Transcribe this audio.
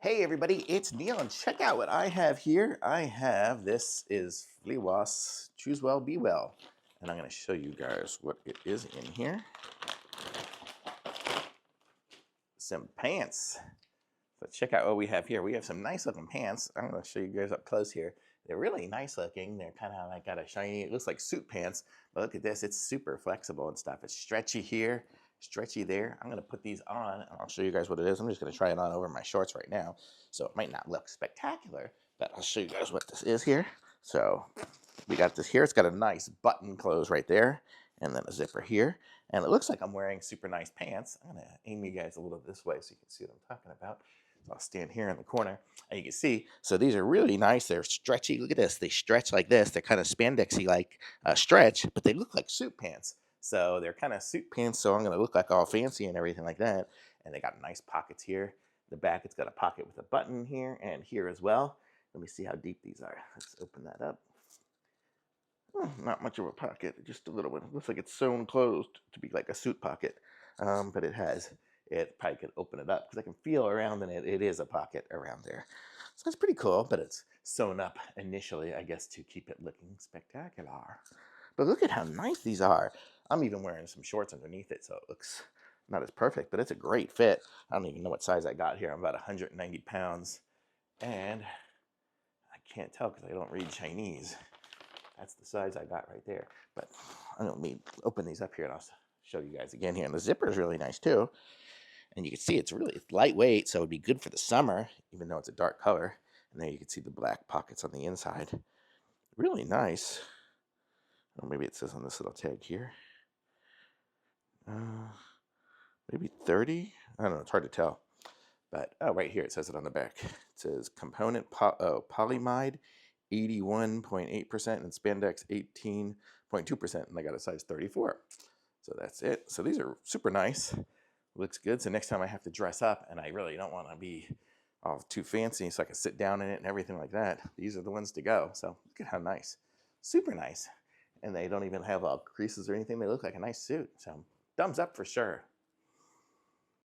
Hey everybody, it's Neil, and check out what I have here. This is Fliwos, Choose Well, Be Well. And I'm going to show you guys what it is in here. Some pants. So check out what we have here. We have some nice looking pants. I'm going to show you guys up close here. They're really nice looking. They're kind of like got a shiny, it looks like suit pants, but look at this. It's super flexible and stuff. It's stretchy here, stretchy there. I'm going to put these on and I'll show you guys what it is. I'm just going to try it on over my shorts right now. So it might not look spectacular, but I'll show you guys what this is here. So we got this here. It's got a nice button close right there and then a zipper here. And it looks like I'm wearing super nice pants. I'm going to aim you guys a little this way so you can see what I'm talking about. So I'll stand here in the corner and you can see, so these are really nice. They're stretchy. Look at this. They stretch like this. They're kind of spandexy like stretch, but they look like suit pants. So they're kind of suit pants. So I'm going to look like all fancy and everything like that. And they got nice pockets here. The back, it's got a pocket with a button here and here as well. Let me see how deep these are. Let's open that up. Not much of a pocket, just a little one. It looks like it's sewn closed to be like a suit pocket, but it probably could open it up because I can feel around in it. It is a pocket around there. So that's pretty cool, but it's sewn up initially, I guess, to keep it looking spectacular. But look at how nice these are. I'm even wearing some shorts underneath it, so it looks not as perfect, but it's a great fit. I don't even know what size I got here. I'm about 190 pounds, and I can't tell because I don't read Chinese. That's the size I got right there. But I don't need open these up here and I'll show you guys again here. And the zipper is really nice too. And you can see it's lightweight, so it'd be good for the summer, even though it's a dark color. And there you can see the black pockets on the inside. Really nice. Or maybe it says on this little tag here. Maybe 30? I don't know, it's hard to tell. But right here it says it on the back. It says component polymide 81.8% and spandex 18.2%, and I got a size 34. So that's it. So these are super nice. Looks good. So next time I have to dress up and I really don't want to be all too fancy so I can sit down in it and everything like that, these are the ones to go. So look at how nice. Super nice. And they don't even have creases or anything. They look like a nice suit. So thumbs up for sure.